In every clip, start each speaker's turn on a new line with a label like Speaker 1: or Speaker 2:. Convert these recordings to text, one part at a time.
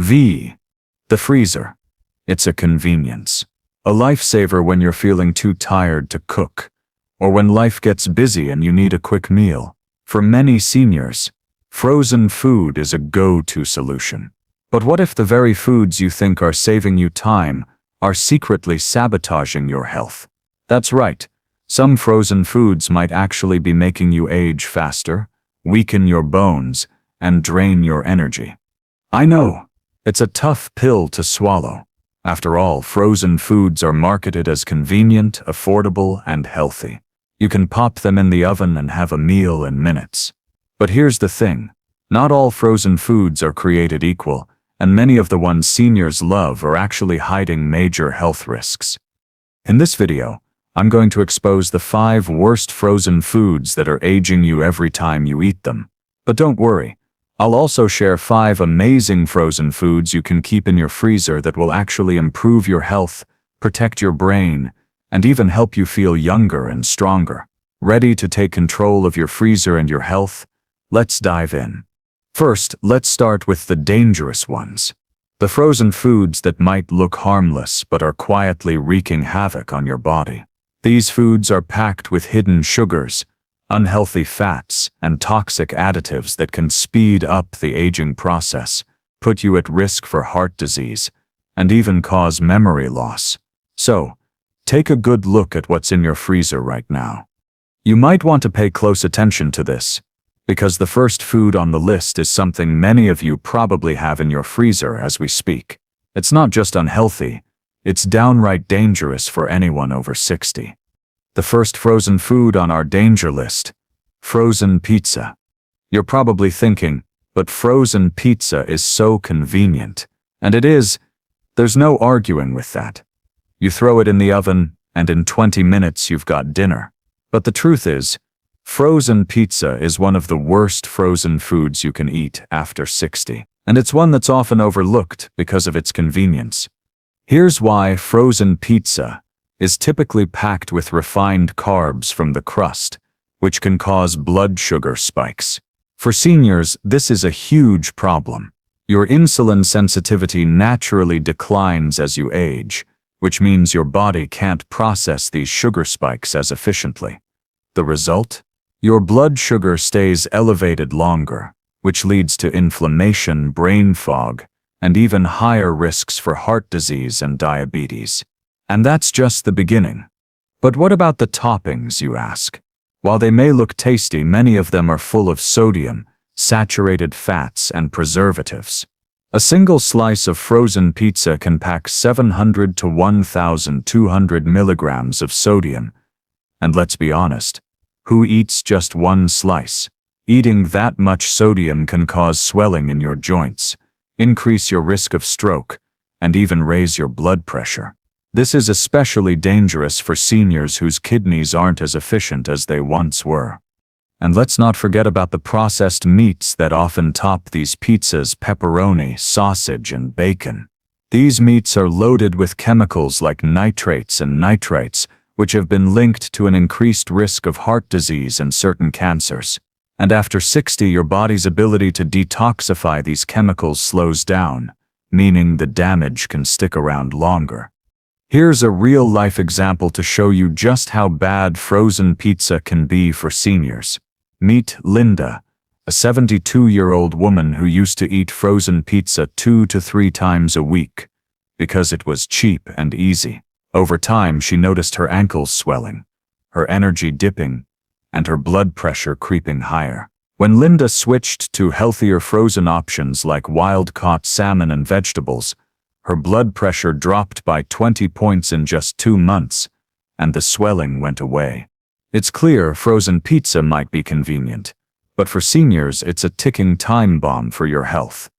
Speaker 1: V. The freezer. It's a convenience. A lifesaver when you're feeling too tired to cook, or when life gets busy and you need a quick meal. For many seniors, frozen food is a go-to solution. But what if the very foods you think are saving you time are secretly sabotaging your health? That's right. Some frozen foods might actually be making you age faster, weaken your bones, and drain your energy. I know, it's a tough pill to swallow. After all, frozen foods are marketed as convenient, affordable, and healthy. You can pop them in the oven and have a meal in minutes. But here's the thing. Not all frozen foods are created equal, and many of the ones seniors love are actually hiding major health risks. In this video, I'm going to expose the 5 worst frozen foods that are aging you every time you eat them. But don't worry, I'll also share 5 amazing frozen foods you can keep in your freezer that will actually improve your health, protect your brain, and even help you feel younger and stronger. Ready to take control of your freezer and your health? Let's dive in. First, let's start with the dangerous ones. The frozen foods that might look harmless but are quietly wreaking havoc on your body. These foods are packed with hidden sugars, unhealthy fats, and toxic additives that can speed up the aging process, put you at risk for heart disease, and even cause memory loss. So, take a good look at what's in your freezer right now. You might want to pay close attention to this, because the first food on the list is something many of you probably have in your freezer as we speak. It's not just unhealthy, it's downright dangerous for anyone over 60. The first frozen food on our danger list: frozen pizza. You're probably thinking, but frozen pizza is so convenient. And it is. There's no arguing with that. You throw it in the oven, and in 20 minutes you've got dinner. But the truth is, frozen pizza is one of the worst frozen foods you can eat after 60. And it's one that's often overlooked because of its convenience. Here's why: frozen pizza is typically packed with refined carbs from the crust, which can cause blood sugar spikes. For seniors, this is a huge problem. Your insulin sensitivity naturally declines as you age, which means your body can't process these sugar spikes as efficiently. The result? Your blood sugar stays elevated longer, which leads to inflammation, brain fog, and even higher risks for heart disease and diabetes. And that's just the beginning. But what about the toppings, you ask? While they may look tasty, many of them are full of sodium, saturated fats, and preservatives. A single slice of frozen pizza can pack 700 to 1,200 milligrams of sodium. And let's be honest, who eats just one slice? Eating that much sodium can cause swelling in your joints, increase your risk of stroke, and even raise your blood pressure. This is especially dangerous for seniors whose kidneys aren't as efficient as they once were. And let's not forget about the processed meats that often top these pizzas: pepperoni, sausage, and bacon. These meats are loaded with chemicals like nitrates and nitrites, which have been linked to an increased risk of heart disease and certain cancers. And after 60, your body's ability to detoxify these chemicals slows down, meaning the damage can stick around longer. Here's a real-life example to show you just how bad frozen pizza can be for seniors. Meet Linda, a 72-year-old woman who used to eat frozen pizza 2 to 3 times a week because it was cheap and easy. Over time, she noticed her ankles swelling, her energy dipping, and her blood pressure creeping higher. When Linda switched to healthier frozen options like wild-caught salmon and vegetables, her blood pressure dropped by 20 points in just 2 months, and the swelling went away. It's clear frozen pizza might be convenient, but for seniors, it's a ticking time bomb for your health.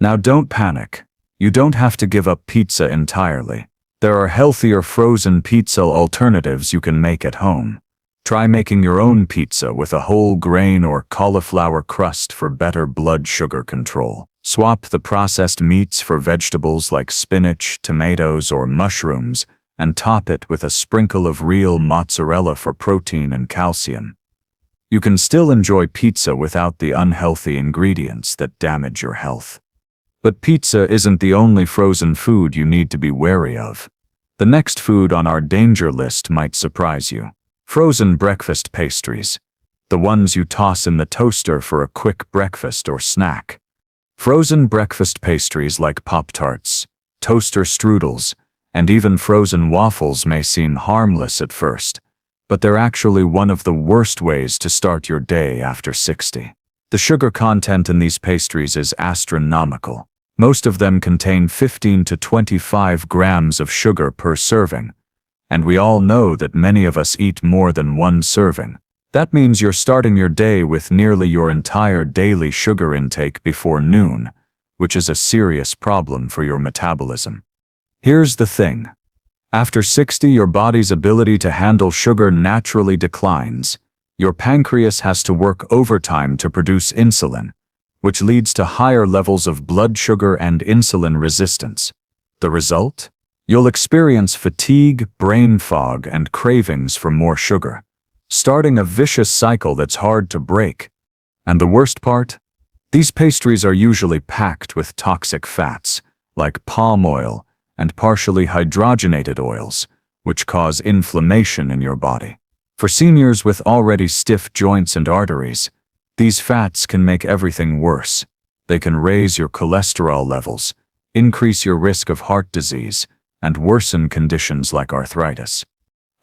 Speaker 1: Now don't panic. You don't have to give up pizza entirely. There are healthier frozen pizza alternatives you can make at home. Try making your own pizza with a whole grain or cauliflower crust for better blood sugar control. Swap the processed meats for vegetables like spinach, tomatoes, or mushrooms, and top it with a sprinkle of real mozzarella for protein and calcium. You can still enjoy pizza without the unhealthy ingredients that damage your health. But pizza isn't the only frozen food you need to be wary of. The next food on our danger list might surprise you. Frozen breakfast pastries. The ones you toss in the toaster for a quick breakfast or snack. Frozen breakfast pastries like Pop-Tarts, toaster strudels, and even frozen waffles may seem harmless at first, but they're actually one of the worst ways to start your day after 60. The sugar content in these pastries is astronomical. Most of them contain 15 to 25 grams of sugar per serving, and we all know that many of us eat more than one serving. That means you're starting your day with nearly your entire daily sugar intake before noon, which is a serious problem for your metabolism. Here's the thing. After 60, your body's ability to handle sugar naturally declines. Your pancreas has to work overtime to produce insulin, which leads to higher levels of blood sugar and insulin resistance. The result? You'll experience fatigue, brain fog, and cravings for more sugar, starting a vicious cycle that's hard to break. And the worst part? These pastries are usually packed with toxic fats, like palm oil and partially hydrogenated oils, which cause inflammation in your body. For seniors with already stiff joints and arteries, these fats can make everything worse. They can raise your cholesterol levels, increase your risk of heart disease, and worsen conditions like arthritis.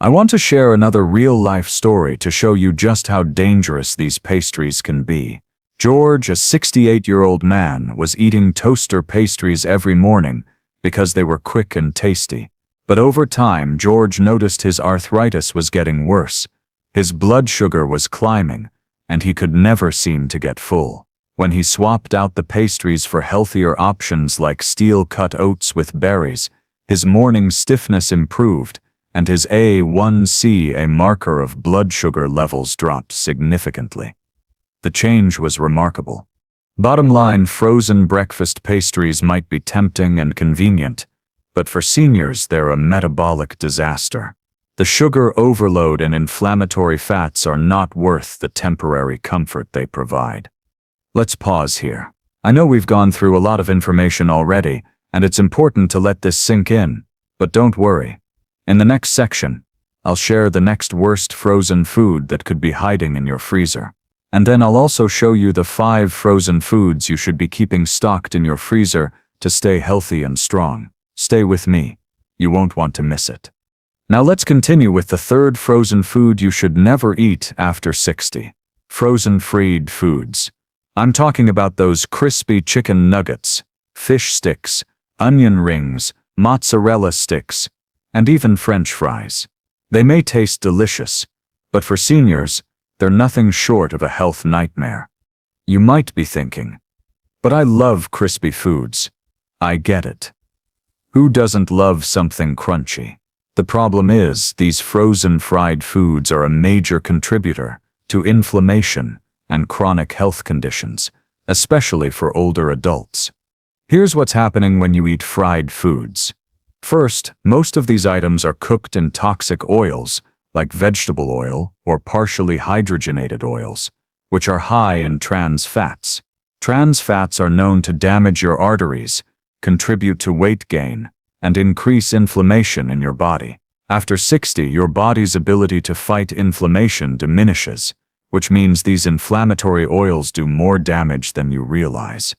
Speaker 1: I want to share another real-life story to show you just how dangerous these pastries can be. George, a 68-year-old man, was eating toaster pastries every morning because they were quick and tasty. But over time, George noticed his arthritis was getting worse. His blood sugar was climbing, and he could never seem to get full. When he swapped out the pastries for healthier options like steel-cut oats with berries, his morning stiffness improved, and his A1C, a marker of blood sugar levels, dropped significantly. The change was remarkable. Bottom line, frozen breakfast pastries might be tempting and convenient, but for seniors, they're a metabolic disaster. The sugar overload and inflammatory fats are not worth the temporary comfort they provide. Let's pause here. I know we've gone through a lot of information already, and it's important to let this sink in, but don't worry. In the next section, I'll share the next worst frozen food that could be hiding in your freezer. And then I'll also show you the 5 frozen foods you should be keeping stocked in your freezer to stay healthy and strong. Stay with me. You won't want to miss it. Now let's continue with the 3rd frozen food you should never eat after 60. Frozen fried foods. I'm talking about those crispy chicken nuggets, fish sticks, onion rings, mozzarella sticks, and even French fries. They may taste delicious, but for seniors, they're nothing short of a health nightmare. You might be thinking, but I love crispy foods. I get it. Who doesn't love something crunchy? The problem is, these frozen fried foods are a major contributor to inflammation and chronic health conditions, especially for older adults. Here's what's happening when you eat fried foods. First, most of these items are cooked in toxic oils, like vegetable oil or partially hydrogenated oils, which are high in trans fats. Trans fats are known to damage your arteries, contribute to weight gain, and increase inflammation in your body. After 60, your body's ability to fight inflammation diminishes, which means these inflammatory oils do more damage than you realize.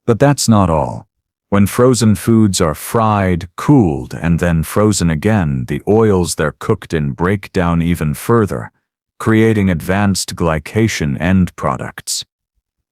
Speaker 1: But that's not all. When frozen foods are fried, cooled, and then frozen again, the oils they're cooked in break down even further, creating advanced glycation end products.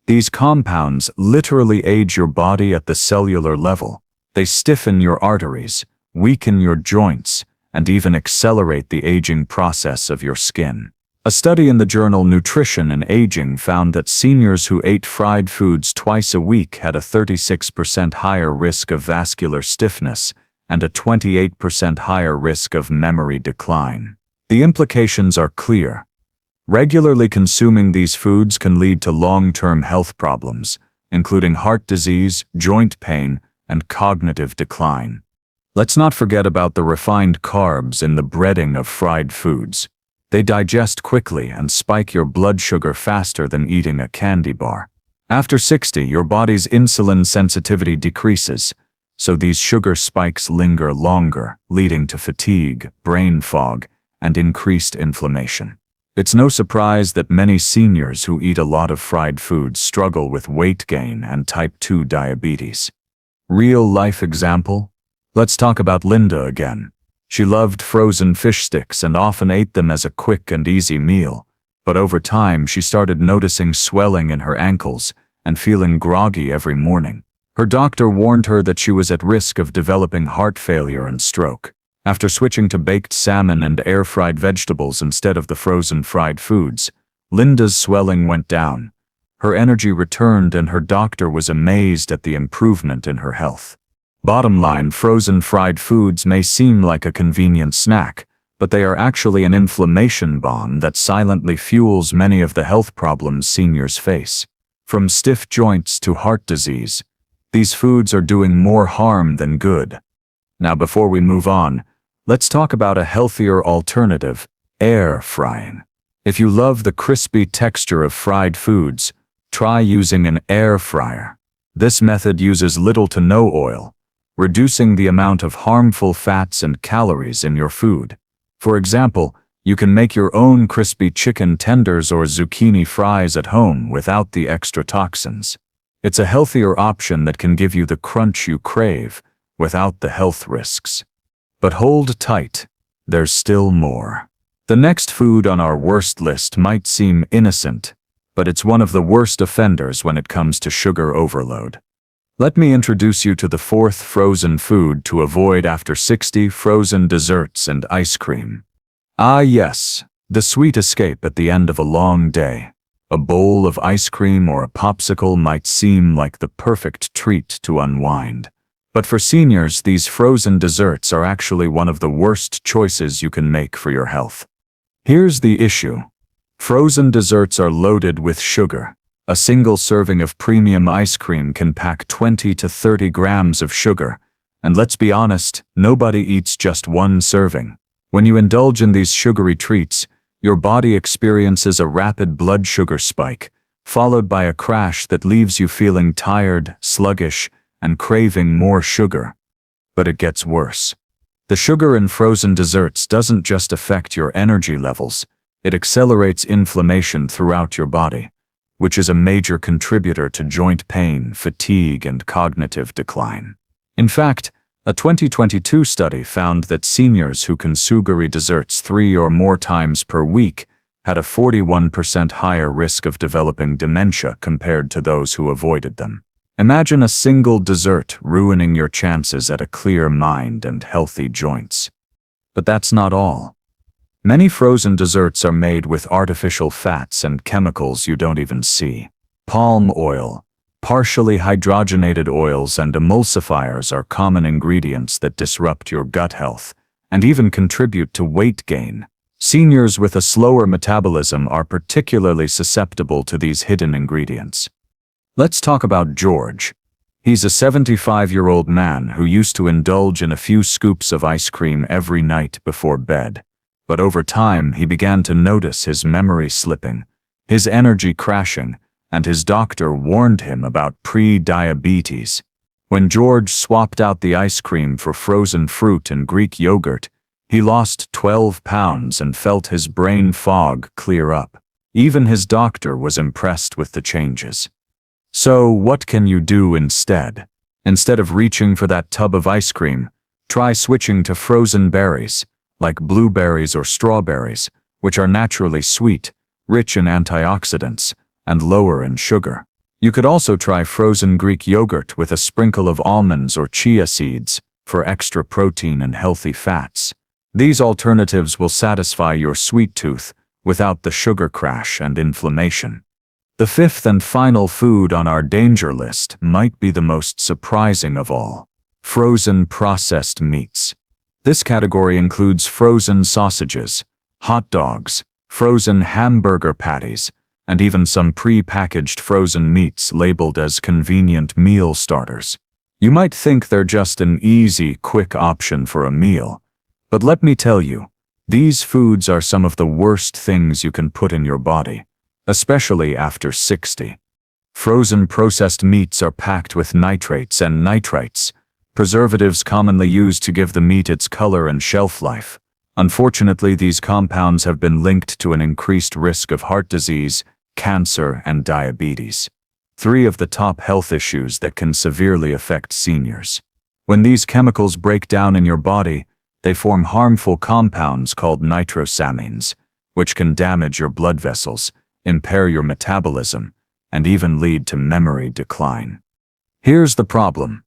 Speaker 1: These compounds literally age your body at the cellular level. They stiffen your arteries, weaken your joints, and even accelerate the aging process of your skin. A study in the journal Nutrition and Aging found that seniors who ate fried foods twice a week had a 36% higher risk of vascular stiffness and a 28% higher risk of memory decline. The implications are clear. Regularly consuming these foods can lead to long-term health problems, including heart disease, joint pain, and cognitive decline. Let's not forget about the refined carbs in the breading of fried foods. They digest quickly and spike your blood sugar faster than eating a candy bar. After 60, your body's insulin sensitivity decreases, so these sugar spikes linger longer, leading to fatigue, brain fog, and increased inflammation. It's no surprise that many seniors who eat a lot of fried foods struggle with weight gain and type 2 diabetes. Real-life example? Let's talk about Linda again. She loved frozen fish sticks and often ate them as a quick and easy meal, but over time she started noticing swelling in her ankles and feeling groggy every morning. Her doctor warned her that she was at risk of developing heart failure and stroke. After switching to baked salmon and air-fried vegetables instead of the frozen fried foods, Linda's swelling went down. Her energy returned and her doctor was amazed at the improvement in her health. Bottom line, frozen fried foods may seem like a convenient snack, but they are actually an inflammation bomb that silently fuels many of the health problems seniors face. From stiff joints to heart disease, these foods are doing more harm than good. Now, before we move on, let's talk about a healthier alternative: air frying. If you love the crispy texture of fried foods, try using an air fryer. This method uses little to no oil, reducing the amount of harmful fats and calories in your food. For example, you can make your own crispy chicken tenders or zucchini fries at home without the extra toxins. It's a healthier option that can give you the crunch you crave without the health risks. But hold tight, there's still more. The next food on our worst list might seem innocent, but it's one of the worst offenders when it comes to sugar overload. Let me introduce you to the fourth frozen food to avoid after 60: frozen desserts and ice cream. Ah yes, the sweet escape at the end of a long day. A bowl of ice cream or a popsicle might seem like the perfect treat to unwind. But for seniors, these frozen desserts are actually one of the worst choices you can make for your health. Here's the issue. Frozen desserts are loaded with sugar. A single serving of premium ice cream can pack 20 to 30 grams of sugar. And let's be honest, nobody eats just one serving. When you indulge in these sugary treats, your body experiences a rapid blood sugar spike, followed by a crash that leaves you feeling tired, sluggish, and craving more sugar. But it gets worse. The sugar in frozen desserts doesn't just affect your energy levels, it accelerates inflammation throughout your body, which is a major contributor to joint pain, fatigue, and cognitive decline. In fact, a 2022 study found that seniors who consume sugary desserts 3 or more times per week had a 41% higher risk of developing dementia compared to those who avoided them. Imagine a single dessert ruining your chances at a clear mind and healthy joints. But that's not all. Many frozen desserts are made with artificial fats and chemicals you don't even see. Palm oil, partially hydrogenated oils, and emulsifiers are common ingredients that disrupt your gut health and even contribute to weight gain. Seniors with a slower metabolism are particularly susceptible to these hidden ingredients. Let's talk about George. He's a 75-year-old man who used to indulge in a few scoops of ice cream every night before bed. But over time, he began to notice his memory slipping, his energy crashing, and his doctor warned him about pre-diabetes. When George swapped out the ice cream for frozen fruit and Greek yogurt, he lost 12 pounds and felt his brain fog clear up. Even his doctor was impressed with the changes. So, what can you do instead? Instead of reaching for that tub of ice cream, try switching to frozen berries, like blueberries or strawberries, which are naturally sweet, rich in antioxidants, and lower in sugar. You could also try frozen Greek yogurt with a sprinkle of almonds or chia seeds for extra protein and healthy fats. These alternatives will satisfy your sweet tooth without the sugar crash and inflammation. The fifth and final food on our danger list might be the most surprising of all: frozen processed meats. This category includes frozen sausages, hot dogs, frozen hamburger patties, and even some pre-packaged frozen meats labeled as convenient meal starters. You might think they're just an easy, quick option for a meal, but let me tell you, these foods are some of the worst things you can put in your body, especially after 60. Frozen processed meats are packed with nitrates and nitrites, preservatives commonly used to give the meat its color and shelf life. Unfortunately, these compounds have been linked to an increased risk of heart disease, cancer, and diabetes. 3 of the top health issues that can severely affect seniors. When these chemicals break down in your body, they form harmful compounds called nitrosamines, which can damage your blood vessels, impair your metabolism, and even lead to memory decline. Here's the problem.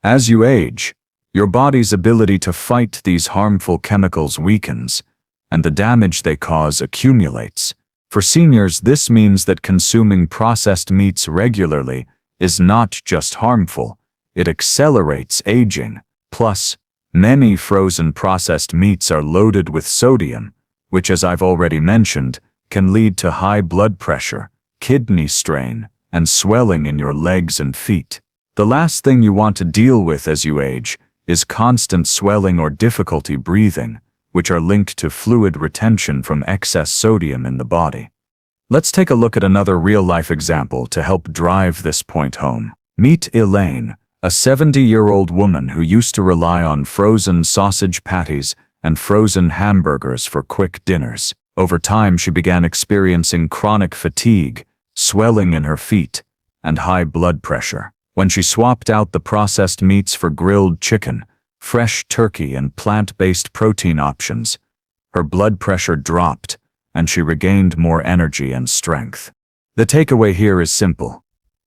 Speaker 1: As you age, your body's ability to fight these harmful chemicals weakens, and the damage they cause accumulates. For seniors, this means that consuming processed meats regularly is not just harmful, it accelerates aging. Plus, many frozen processed meats are loaded with sodium, which, as I've already mentioned, can lead to high blood pressure, kidney strain, and swelling in your legs and feet. The last thing you want to deal with as you age is constant swelling or difficulty breathing, which are linked to fluid retention from excess sodium in the body. Let's take a look at another real-life example to help drive this point home. Meet Elaine, a 70-year-old woman who used to rely on frozen sausage patties and frozen hamburgers for quick dinners. Over time, she began experiencing chronic fatigue, swelling in her feet, and high blood pressure. When she swapped out the processed meats for grilled chicken, fresh turkey, and plant-based protein options, her blood pressure dropped, and she regained more energy and strength. The takeaway here is simple.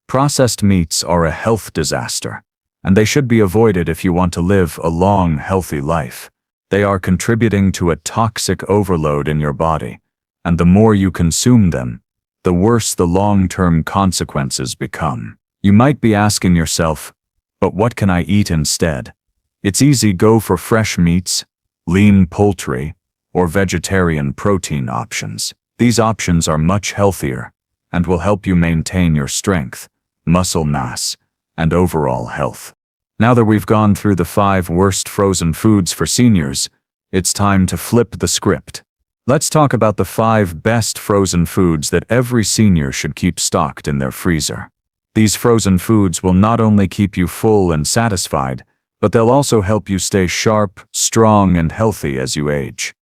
Speaker 1: Processed meats are a health disaster, and they should be avoided if you want to live a long, healthy life. They are contributing to a toxic overload in your body, and the more you consume them, the worse the long-term consequences become. You might be asking yourself, but what can I eat instead? It's easy. Go for fresh meats, lean poultry, or vegetarian protein options. These options are much healthier and will help you maintain your strength, muscle mass, and overall health. Now that we've gone through the 5 worst frozen foods for seniors, it's time to flip the script. Let's talk about the 5 best frozen foods that every senior should keep stocked in their freezer. These frozen foods will not only keep you full and satisfied, but they'll also help you stay sharp, strong, and healthy as you age.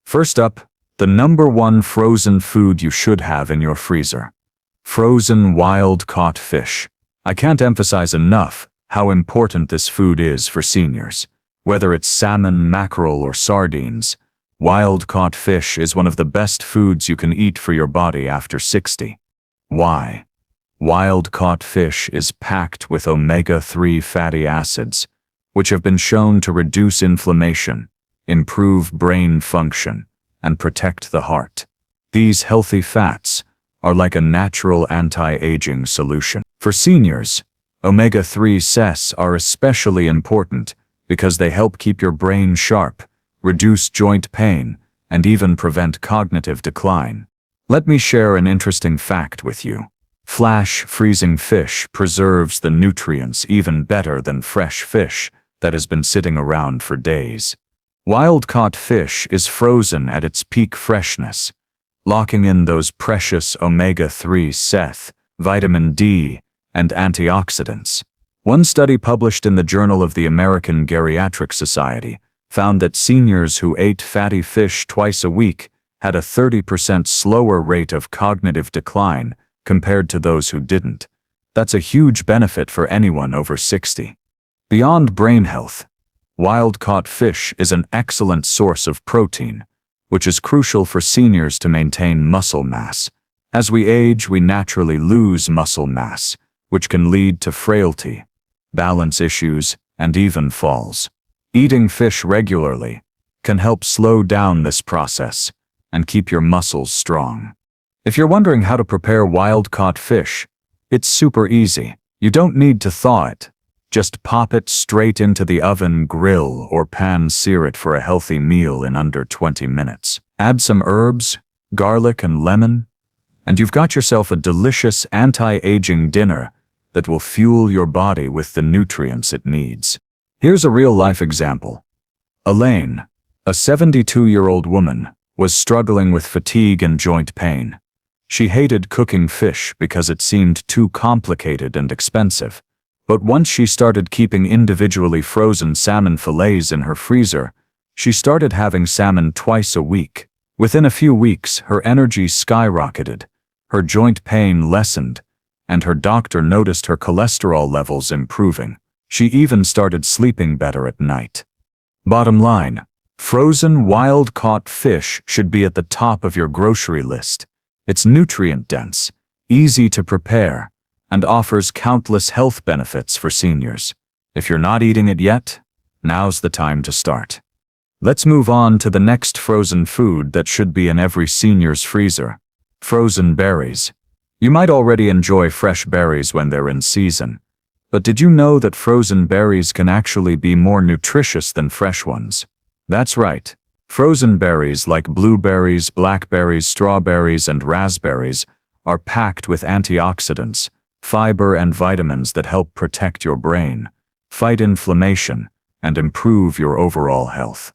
Speaker 1: First up, the #1 frozen food you should have in your freezer. Frozen wild-caught fish. I can't emphasize enough how important this food is for seniors. Whether it's salmon, mackerel, or sardines, wild-caught fish is one of the best foods you can eat for your body after 60. Why? Wild-caught fish is packed with omega-3 fatty acids, which have been shown to reduce inflammation, improve brain function, and protect the heart. These healthy fats are like a natural anti-aging solution. For seniors, omega-3s are especially important because they help keep your brain sharp, reduce joint pain, and even prevent cognitive decline. Let me share an interesting fact with you. Flash freezing fish preserves the nutrients even better than fresh fish that has been sitting around for days. Wild-caught fish is frozen at its peak freshness, locking in those precious omega-3s, vitamin D, and antioxidants. One study published in the Journal of the American Geriatric Society found that seniors who ate fatty fish twice a week had a 30% slower rate of cognitive decline compared to those who didn't. That's a huge benefit for anyone over 60. Beyond brain health, wild-caught fish is an excellent source of protein, which is crucial for seniors to maintain muscle mass. As we age, we naturally lose muscle mass, which can lead to frailty, balance issues, and even falls. Eating fish regularly can help slow down this process and keep your muscles strong. If you're wondering how to prepare wild-caught fish, it's super easy. You don't need to thaw it. Just pop it straight into the oven, grill, or pan-sear it for a healthy meal in under 20 minutes. Add some herbs, garlic, and lemon, and you've got yourself a delicious anti-aging dinner that will fuel your body with the nutrients it needs. Here's a real-life example. Elaine, a 72-year-old woman, was struggling with fatigue and joint pain. She hated cooking fish because it seemed too complicated and expensive. But once she started keeping individually frozen salmon fillets in her freezer, she started having salmon twice a week. Within a few weeks, her energy skyrocketed, her joint pain lessened, and her doctor noticed her cholesterol levels improving. She even started sleeping better at night. Bottom line, frozen wild-caught fish should be at the top of your grocery list. It's nutrient-dense, easy to prepare, and offers countless health benefits for seniors. If you're not eating it yet, now's the time to start. Let's move on to the next frozen food that should be in every senior's freezer: frozen berries. You might already enjoy fresh berries when they're in season, but did you know that frozen berries can actually be more nutritious than fresh ones? That's right. Frozen berries like blueberries, blackberries, strawberries, and raspberries are packed with antioxidants, fiber, and vitamins that help protect your brain, fight inflammation, and improve your overall health.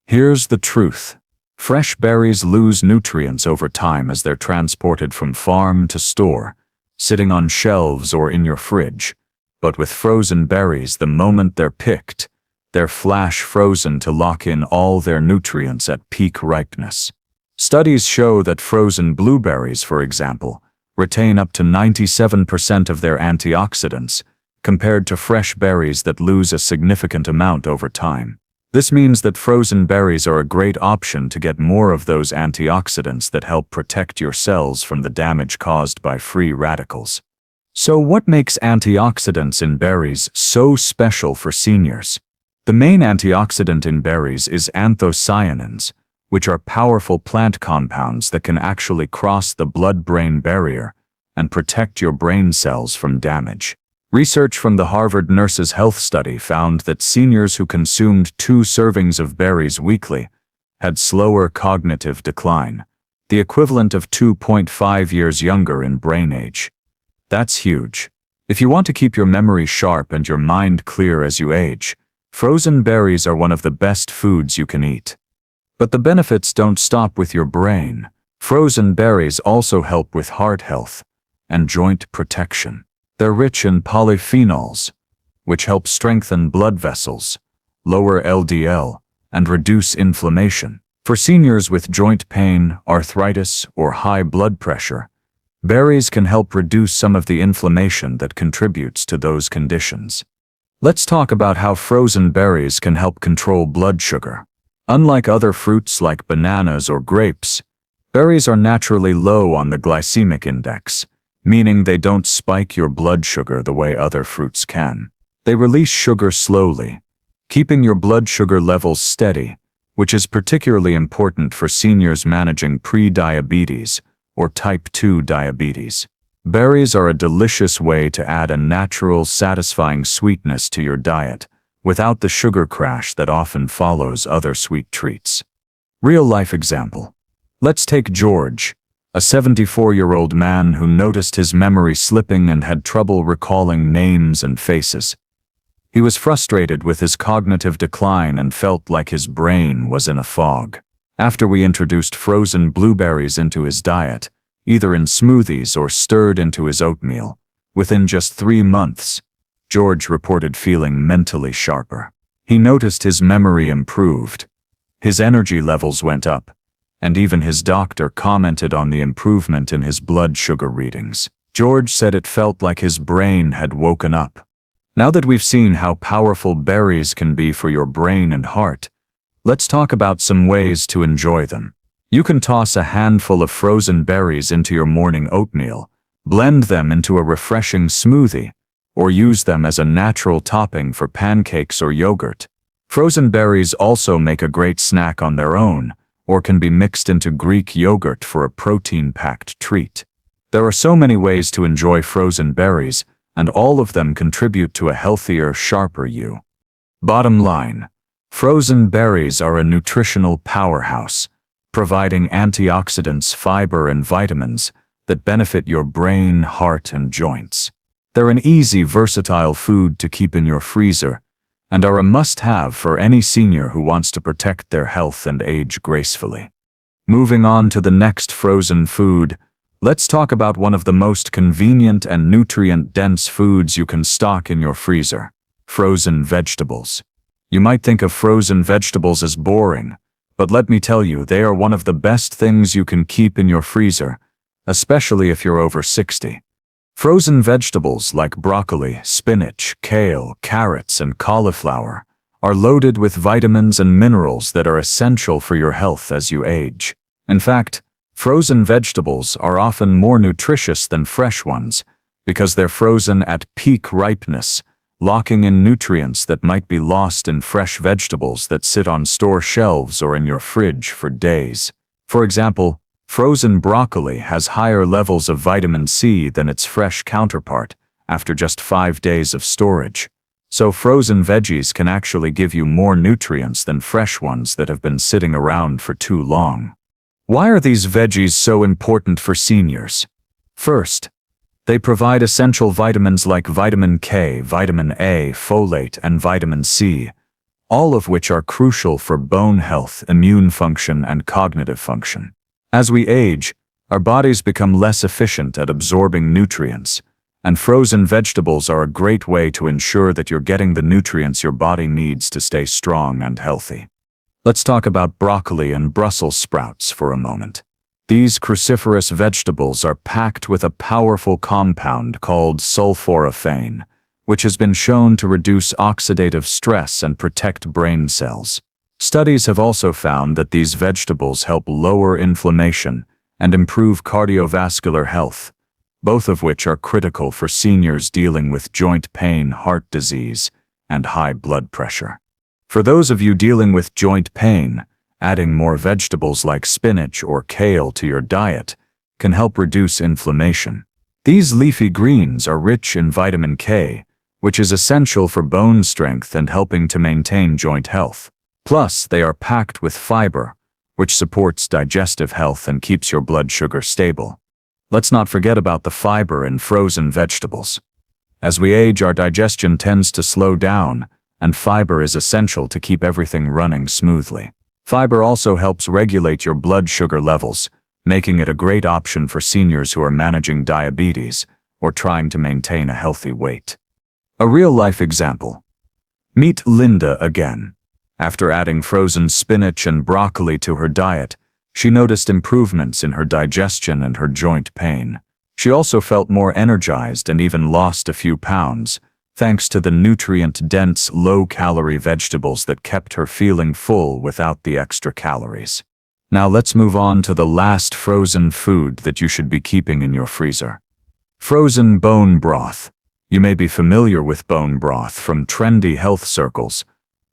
Speaker 1: Here's the truth. Fresh berries lose nutrients over time as they're transported from farm to store, sitting on shelves or in your fridge. But with frozen berries, the moment they're picked, they're flash frozen to lock in all their nutrients at peak ripeness. Studies show that frozen blueberries, for example, retain up to 97% of their antioxidants, compared to fresh berries that lose a significant amount over time. This means that frozen berries are a great option to get more of those antioxidants that help protect your cells from the damage caused by free radicals. So what makes antioxidants in berries so special for seniors? The main antioxidant in berries is anthocyanins, which are powerful plant compounds that can actually cross the blood-brain barrier and protect your brain cells from damage. Research from the Harvard Nurses' Health Study found that seniors who consumed 2 servings of berries weekly had slower cognitive decline, the equivalent of 2.5 years younger in brain age. That's huge. If you want to keep your memory sharp and your mind clear as you age, frozen berries are one of the best foods you can eat. But the benefits don't stop with your brain. Frozen berries also help with heart health and joint protection. They're rich in polyphenols, which help strengthen blood vessels, lower LDL, and reduce inflammation. For seniors with joint pain, arthritis, or high blood pressure, berries can help reduce some of the inflammation that contributes to those conditions. Let's talk about how frozen berries can help control blood sugar. Unlike other fruits like bananas or grapes, berries are naturally low on the glycemic index, meaning they don't spike your blood sugar the way other fruits can. They release sugar slowly, keeping your blood sugar levels steady, which is particularly important for seniors managing pre-diabetes or type 2 diabetes. Berries are a delicious way to add a natural, satisfying sweetness to your diet without the sugar crash that often follows other sweet treats. Real-life example. Let's take George, a 74-year-old man who noticed his memory slipping and had trouble recalling names and faces. He was frustrated with his cognitive decline and felt like his brain was in a fog. After we introduced frozen blueberries into his diet, either in smoothies or stirred into his oatmeal, within just 3 months, George reported feeling mentally sharper. He noticed his memory improved, his energy levels went up, and even his doctor commented on the improvement in his blood sugar readings. George said it felt like his brain had woken up. Now that we've seen how powerful berries can be for your brain and heart, let's talk about some ways to enjoy them. You can toss a handful of frozen berries into your morning oatmeal, blend them into a refreshing smoothie, or use them as a natural topping for pancakes or yogurt. Frozen berries also make a great snack on their own, or can be mixed into Greek yogurt for a protein-packed treat. There are so many ways to enjoy frozen berries, and all of them contribute to a healthier, sharper you. Bottom line, frozen berries are a nutritional powerhouse, providing antioxidants, fiber, and vitamins that benefit your brain, heart, and joints. They're an easy, versatile food to keep in your freezer, and are a must-have for any senior who wants to protect their health and age gracefully. Moving on to the next frozen food, Let's talk about one of the most convenient and nutrient-dense foods you can stock in your freezer: frozen vegetables. You might think of frozen vegetables as boring, but let me tell you, they are one of the best things you can keep in your freezer, especially if you're over 60. Frozen vegetables like broccoli, spinach, kale, carrots, and cauliflower are loaded with vitamins and minerals that are essential for your health as you age. In fact, frozen vegetables are often more nutritious than fresh ones because they're frozen at peak ripeness, locking in nutrients that might be lost in fresh vegetables that sit on store shelves or in your fridge for days. For example, frozen broccoli has higher levels of vitamin C than its fresh counterpart after just 5 days of storage. So frozen veggies can actually give you more nutrients than fresh ones that have been sitting around for too long. Why are these veggies so important for seniors? First, they provide essential vitamins like vitamin K, vitamin A, folate, and vitamin C, all of which are crucial for bone health, immune function, and cognitive function. As we age, our bodies become less efficient at absorbing nutrients, and frozen vegetables are a great way to ensure that you're getting the nutrients your body needs to stay strong and healthy. Let's talk about broccoli and Brussels sprouts for a moment. These cruciferous vegetables are packed with a powerful compound called sulforaphane, which has been shown to reduce oxidative stress and protect brain cells. Studies have also found that these vegetables help lower inflammation and improve cardiovascular health, both of which are critical for seniors dealing with joint pain, heart disease, and high blood pressure. For those of you dealing with joint pain, adding more vegetables like spinach or kale to your diet can help reduce inflammation. These leafy greens are rich in vitamin K, which is essential for bone strength and helping to maintain joint health. Plus, they are packed with fiber, which supports digestive health and keeps your blood sugar stable. Let's not forget about the fiber in frozen vegetables. As we age, our digestion tends to slow down, and fiber is essential to keep everything running smoothly. Fiber also helps regulate your blood sugar levels, making it a great option for seniors who are managing diabetes or trying to maintain a healthy weight. A real-life example. Meet Linda again. After adding frozen spinach and broccoli to her diet, she noticed improvements in her digestion and her joint pain. She also felt more energized and even lost a few pounds, thanks to the nutrient-dense, low-calorie vegetables that kept her feeling full without the extra calories. Now let's move on to the last frozen food that you should be keeping in your freezer. Frozen bone broth. You may be familiar with bone broth from trendy health circles,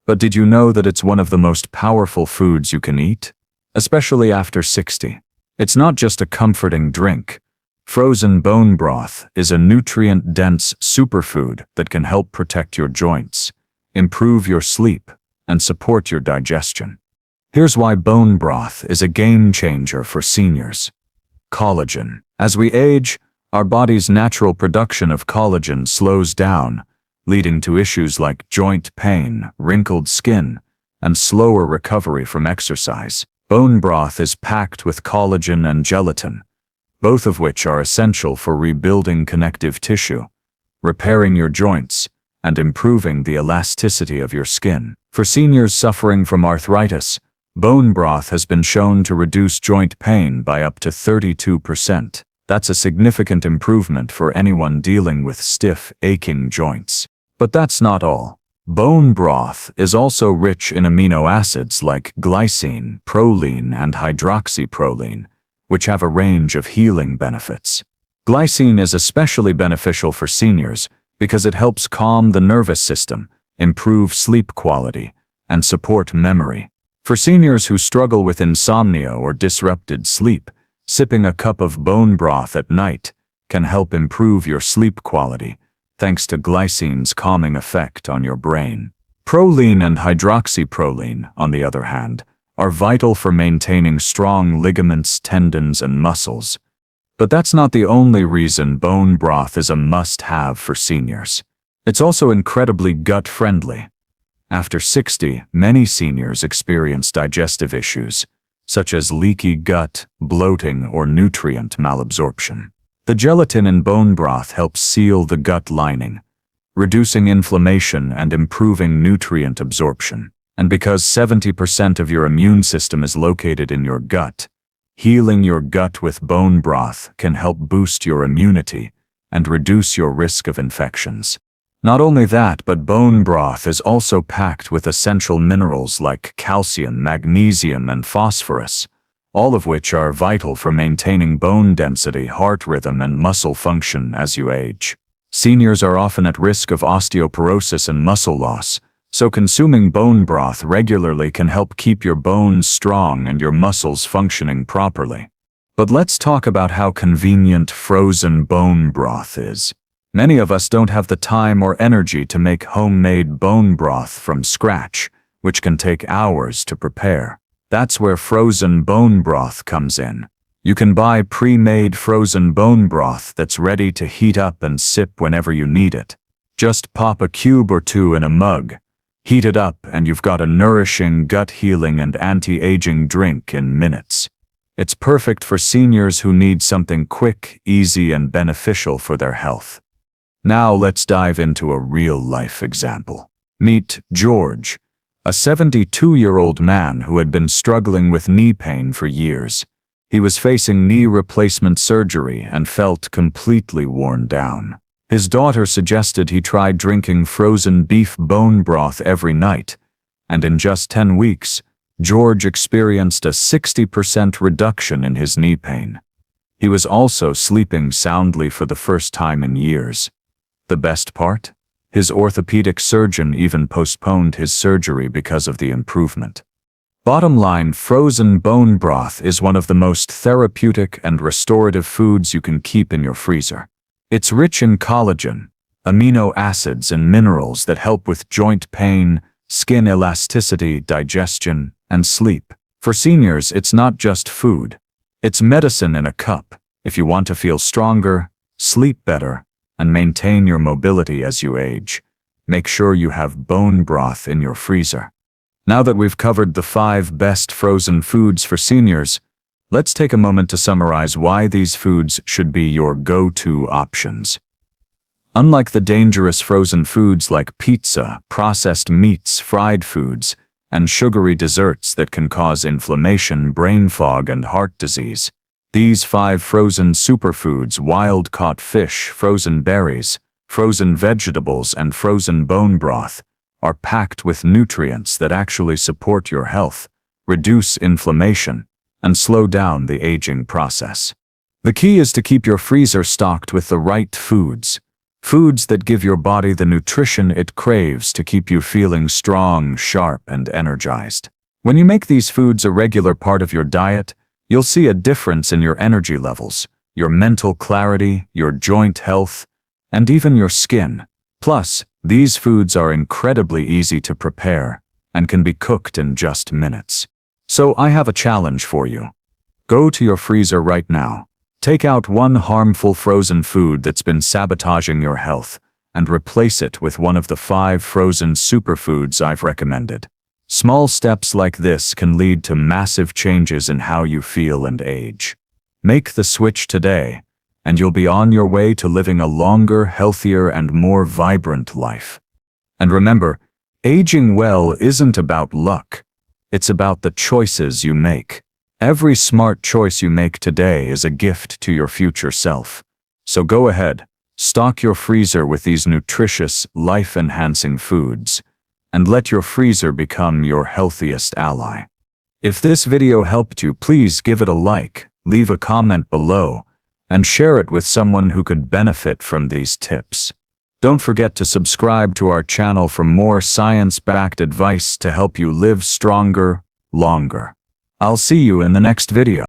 Speaker 1: but did you know that it's one of the most powerful foods you can eat? Especially after 60. It's not just a comforting drink. Frozen bone broth is a nutrient-dense superfood that can help protect your joints, improve your sleep, and support your digestion. Here's why bone broth is a game-changer for seniors. Collagen. As we age, our body's natural production of collagen slows down, leading to issues like joint pain, wrinkled skin, and slower recovery from exercise. Bone broth is packed with collagen and gelatin, both of which are essential for rebuilding connective tissue, repairing your joints, and improving the elasticity of your skin. For seniors suffering from arthritis, bone broth has been shown to reduce joint pain by up to 32%. That's a significant improvement for anyone dealing with stiff, aching joints. But that's not all. Bone broth is also rich in amino acids like glycine, proline, and hydroxyproline, which have a range of healing benefits. Glycine is especially beneficial for seniors because it helps calm the nervous system, improve sleep quality, and support memory. For seniors who struggle with insomnia or disrupted sleep, sipping a cup of bone broth at night can help improve your sleep quality, thanks to glycine's calming effect on your brain. Proline and hydroxyproline, on the other hand, are vital for maintaining strong ligaments, tendons, and muscles. But that's not the only reason bone broth is a must-have for seniors. It's also incredibly gut-friendly. After 60, many seniors experience digestive issues, such as leaky gut, bloating, or nutrient malabsorption. The gelatin in bone broth helps seal the gut lining, reducing inflammation and improving nutrient absorption. And because 70% of your immune system is located in your gut, healing your gut with bone broth can help boost your immunity and reduce your risk of infections. Not only that, but bone broth is also packed with essential minerals like calcium, magnesium, and phosphorus, all of which are vital for maintaining bone density, heart rhythm, and muscle function as you age. Seniors are often at risk of osteoporosis and muscle loss, so consuming bone broth regularly can help keep your bones strong and your muscles functioning properly. But let's talk about how convenient frozen bone broth is. Many of us don't have the time or energy to make homemade bone broth from scratch, which can take hours to prepare. That's where frozen bone broth comes in. You can buy pre-made frozen bone broth that's ready to heat up and sip whenever you need it. Just pop a cube or two in a mug, heat it up, and you've got a nourishing, gut-healing, and anti-aging drink in minutes. It's perfect for seniors who need something quick, easy, and beneficial for their health. Now let's dive into a real-life example. Meet George, a 72-year-old man who had been struggling with knee pain for years. He was facing knee replacement surgery and felt completely worn down. His daughter suggested he try drinking frozen beef bone broth every night, and in just 10 weeks, George experienced a 60% reduction in his knee pain. He was also sleeping soundly for the first time in years. The best part? His orthopedic surgeon even postponed his surgery because of the improvement. Bottom line, frozen bone broth is one of the most therapeutic and restorative foods you can keep in your freezer. It's rich in collagen, amino acids, and minerals that help with joint pain, skin elasticity, digestion, and sleep. For seniors, it's not just food. It's medicine in a cup. If you want to feel stronger, sleep better, and maintain your mobility as you age, make sure you have bone broth in your freezer. Now that we've covered the 5 best frozen foods for seniors, let's take a moment to summarize why these foods should be your go-to options. Unlike the dangerous frozen foods like pizza, processed meats, fried foods, and sugary desserts that can cause inflammation, brain fog, and heart disease, these 5 frozen superfoods, wild-caught fish, frozen berries, frozen vegetables, and frozen bone broth, are packed with nutrients that actually support your health, reduce inflammation, and slow down the aging process. The key is to keep your freezer stocked with the right foods, foods that give your body the nutrition it craves to keep you feeling strong, sharp, and energized. When you make these foods a regular part of your diet, you'll see a difference in your energy levels, your mental clarity, your joint health, and even your skin. Plus, these foods are incredibly easy to prepare and can be cooked in just minutes. So I have a challenge for you. Go to your freezer right now. Take out one harmful frozen food that's been sabotaging your health and replace it with one of the 5 frozen superfoods I've recommended. Small steps like this can lead to massive changes in how you feel and age. Make the switch today, and you'll be on your way to living a longer, healthier, and more vibrant life. And remember, aging well isn't about luck. It's about the choices you make. Every smart choice you make today is a gift to your future self. So go ahead, stock your freezer with these nutritious, life-enhancing foods, and let your freezer become your healthiest ally. If this video helped you, please give it a like, leave a comment below, and share it with someone who could benefit from these tips. Don't forget to subscribe to our channel for more science-backed advice to help you live stronger, longer. I'll see you in the next video.